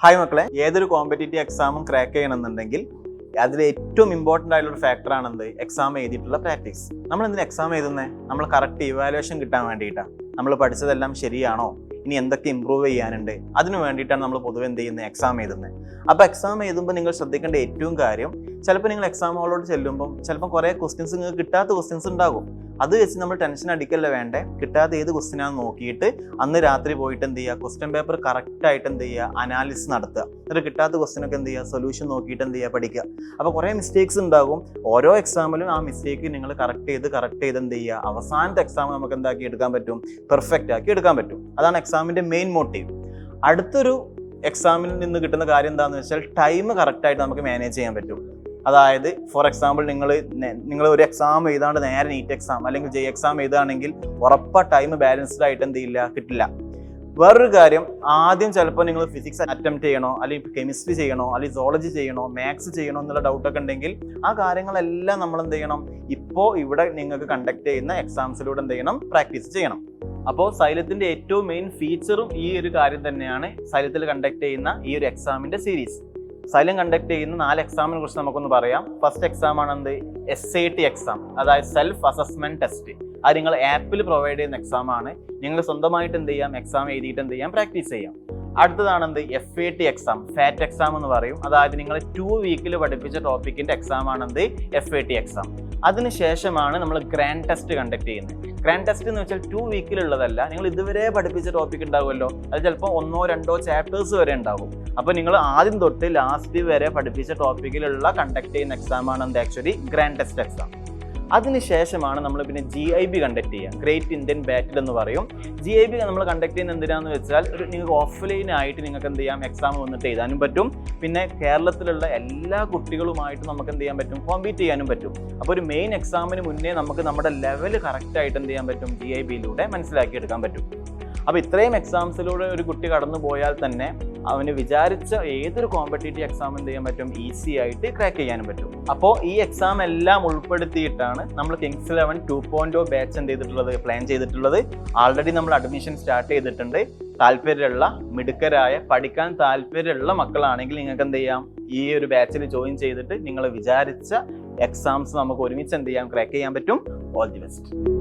Hi മക്കളെ, ഏതൊരു competitive എക്സാമും ക്രാക്ക് ചെയ്യണമെന്നുണ്ടെങ്കിൽ അതിൽ ഏറ്റവും ഇമ്പോർട്ടൻ്റ് ആയിട്ടുള്ള ഒരു ഫാക്ടറാണ് എന്ത്? എക്സാം എഴുതിയിട്ടുള്ള പ്രാക്ടീസ്. നമ്മൾ എന്തിനാ എക്സാം എഴുതുന്നത്? നമ്മൾ കറക്റ്റ് ഇവാലുവേഷൻ കിട്ടാൻ വേണ്ടിയിട്ടാണ്. നമ്മൾ പഠിച്ചതെല്ലാം ശരിയാണോ, ഇനി എന്തൊക്കെ ഇമ്പ്രൂവ് ചെയ്യാനുണ്ട്, അതിന് വേണ്ടിയിട്ടാണ് നമ്മൾ പൊതുവെ എന്ത് ചെയ്യുന്നത്? എക്സാം എഴുതുന്നത്. അപ്പോൾ എക്സാം എഴുതുമ്പോൾ നിങ്ങൾ ശ്രദ്ധിക്കേണ്ട ഏറ്റവും കാര്യം, ചിലപ്പോൾ നിങ്ങൾ എക്സാം ഹോളോട് ചെല്ലുമ്പം ചിലപ്പോൾ കുറേ ക്വസ്റ്റ്യൻസ് നിങ്ങൾക്ക് കിട്ടാത്ത ക്വസ്റ്റ്യൻസ് ഉണ്ടാകും. അത് വെച്ച് നമ്മൾ ടെൻഷൻ അടിക്കല്ല വേണ്ടേ. കിട്ടാത്ത ഏത് ക്വസ്റ്റ്യനാണെന്ന് നോക്കിയിട്ട് അന്ന് രാത്രി പോയിട്ട് എന്ത് ചെയ്യുക, ക്വസ്റ്റ്യൻ പേപ്പർ കറക്റ്റായിട്ട് എന്ത് ചെയ്യുക, അനാലിസിസ് നടത്തുക. എന്നിട്ട് കിട്ടാത്ത ക്വസ്റ്റ്യനൊക്കെ എന്ത് ചെയ്യുക, സൊല്യൂഷൻ നോക്കിയിട്ട് എന്ത് ചെയ്യുക, പഠിക്കുക. അപ്പോൾ കുറേ മിസ്റ്റേക്സ് ഉണ്ടാകും. ഓരോ എക്സാമിലും ആ മിസ്റ്റേക്ക് നിങ്ങൾ കറക്റ്റ് ചെയ്ത് എന്ത് ചെയ്യുക, അവസാനത്തെ എക്സാം നമുക്ക് എന്താക്കി എടുക്കാൻ പറ്റും, പെർഫെക്റ്റ് ആക്കി എടുക്കാൻ പറ്റും. അതാണ് എക്സാമിൻ്റെ മെയിൻ മോട്ടീവ്. അടുത്തൊരു എക്സാമിൽ നിന്ന് കിട്ടുന്ന കാര്യം എന്താണെന്ന് വെച്ചാൽ ടൈം കറക്റ്റായിട്ട് നമുക്ക് മാനേജ് ചെയ്യാൻ പറ്റും. അതായത് ഫോർ എക്സാമ്പിൾ നിങ്ങൾ ഒരു എക്സാം എഴുതാണ്ട് നേരെ നീറ്റ് എക്സാം അല്ലെങ്കിൽ ജെ എക്സാം എഴുതുകയാണെങ്കിൽ ഉറപ്പാ ടൈം ബാലൻസ്ഡ് ആയിട്ട് എന്ത് ചെയ്യില്ല, കിട്ടില്ല. വേറൊരു കാര്യം, ആദ്യം ചിലപ്പോൾ നിങ്ങൾ ഫിസിക്സ് അറ്റംപ്റ്റ് ചെയ്യണോ, അല്ലെങ്കിൽ കെമിസ്ട്രി ചെയ്യണോ, അല്ലെങ്കിൽ സോളജി ചെയ്യണോ, മാത്സ് ചെയ്യണോ എന്നുള്ള ഡൗട്ടൊക്കെ ഉണ്ടെങ്കിൽ ആ കാര്യങ്ങളെല്ലാം നമ്മൾ എന്ത് ചെയ്യണം, ഇപ്പോൾ ഇവിടെ നിങ്ങൾക്ക് കണ്ടക്ട് ചെയ്യുന്ന എക്സാംസിലൂടെ എന്ത് ചെയ്യണം, പ്രാക്ടീസ് ചെയ്യണം. അപ്പോൾ സൈലത്തിൻ്റെ ഏറ്റവും മെയിൻ ഫീച്ചറും ഈ ഒരു കാര്യം തന്നെയാണ്. സൈലത്തിൽ കണ്ടക്ട് ചെയ്യുന്ന ഈ ഒരു എക്സാമിൻ്റെ സീരീസ്. സൈലം കണ്ടക്ട് ചെയ്യുന്ന 4 എക്സാമിനെ കുറിച്ച് നമുക്കൊന്ന് പറയാം. ഫസ്റ്റ് എക്സാം ആണ് എന്ത്? SAT എക്സാം, അതായത് സെൽഫ് അസസ്മെന്റ് ടെസ്റ്റ്. അത് നിങ്ങൾ ആപ്പിൽ പ്രൊവൈഡ് ചെയ്യുന്ന എക്സാം ആണ്. നിങ്ങൾ സ്വന്തമായിട്ട് എന്ത് ചെയ്യാം, എക്സാം എഴുതിയിട്ട് എന്ത് ചെയ്യാം, പ്രാക്ടീസ് ചെയ്യാം. അടുത്തതാണ് എന്ത്? FAT എക്സാം, ഫാറ്റ് എക്സാം എന്ന് പറയും. അതായത് നിങ്ങൾ 2 വീക്കിൽ പഠിപ്പിച്ച ടോപ്പിക്കിന്റെ എക്സാം ആണ് എന്ത്? FAT exam. അതിനുശേഷമാണ് നമ്മൾ ഗ്രാൻഡ് ടെസ്റ്റ് കണ്ടക്ട് ചെയ്യുന്നത്. ഗ്രാൻഡ് ടെസ്റ്റ് എന്ന് വെച്ചാൽ 2 വീക്കിലുള്ളതല്ല, നിങ്ങൾ ഇതുവരെ പഠിപ്പിച്ച ടോപ്പിക് ഉണ്ടാവുമല്ലോ, അത് ചിലപ്പോൾ 1-2 ചാപ്റ്റേഴ്സ് വരെ ഉണ്ടാവും. അപ്പോൾ നിങ്ങൾ ആദ്യം തൊട്ട് ലാസ്റ്റ് വരെ പഠിപ്പിച്ച ടോപ്പിക്കിലുള്ള കണ്ടക്ട് ചെയ്യുന്ന എക്സാം ആണ് എന്ത്? Actually grand test exam. അതിനുശേഷമാണ് നമ്മൾ പിന്നെ GIB കണ്ടക്ട് ചെയ്യുക, ഗ്രേറ്റ് ഇന്ത്യൻ ബാറ്റിൽ എന്ന് പറയും. GIB നമ്മൾ കണ്ടക്ട് ചെയ്യുന്നത് എന്തിനാന്ന് വെച്ചാൽ നിങ്ങൾക്ക് ഓഫ്ലൈൻ ആയിട്ട് നിങ്ങൾക്ക് എന്ത് ചെയ്യാം, എക്സാം വന്നിട്ട് എഴുതാനും പറ്റും. പിന്നെ കേരളത്തിലുള്ള എല്ലാ കുട്ടികളുമായിട്ട് നമുക്ക് എന്ത് ചെയ്യാൻ പറ്റും, കോമ്പീറ്റ് ചെയ്യാനും പറ്റും. അപ്പോൾ ഒരു മെയിൻ എക്സാമിന് മുന്നേ നമുക്ക് നമ്മുടെ ലെവൽ കറക്റ്റായിട്ട് എന്ത് ചെയ്യാൻ പറ്റും, GIBയിലൂടെ മനസ്സിലാക്കിയെടുക്കാൻ പറ്റും. അപ്പോൾ ഇത്രയും എക്സാംസിലൂടെ ഒരു കുട്ടി കടന്നു പോയാൽ തന്നെ അവന് വിചാരിച്ച ഏതൊരു കോമ്പറ്റേറ്റീവ് എക്സാം എന്ത് ചെയ്യാൻ പറ്റും, ഈസി ആയിട്ട് ക്രാക്ക് ചെയ്യാനും പറ്റും. അപ്പോൾ ഈ എക്സാം എല്ലാം ഉൾപ്പെടുത്തിയിട്ടാണ് നമ്മൾ കിങ്സ് 11 2.0 ബാച്ച് എന്ത് ചെയ്തിട്ടുള്ളത്, പ്ലാൻ ചെയ്തിട്ടുള്ളത്. ആൾറെഡി നമ്മൾ അഡ്മിഷൻ സ്റ്റാർട്ട് ചെയ്തിട്ടുണ്ട്. താല്പര്യമുള്ള മിടുക്കരായ പഠിക്കാൻ താല്പര്യമുള്ള മക്കളാണെങ്കിൽ നിങ്ങൾക്ക് എന്ത് ചെയ്യാം, ഈ ഒരു ബാച്ചിൽ ജോയിൻ ചെയ്തിട്ട് നിങ്ങൾ വിചാരിച്ച എക്സാംസ് നമുക്ക് ഒരുമിച്ച് എന്ത് ചെയ്യാം, ക്രാക്ക് ചെയ്യാൻ പറ്റും. All the best.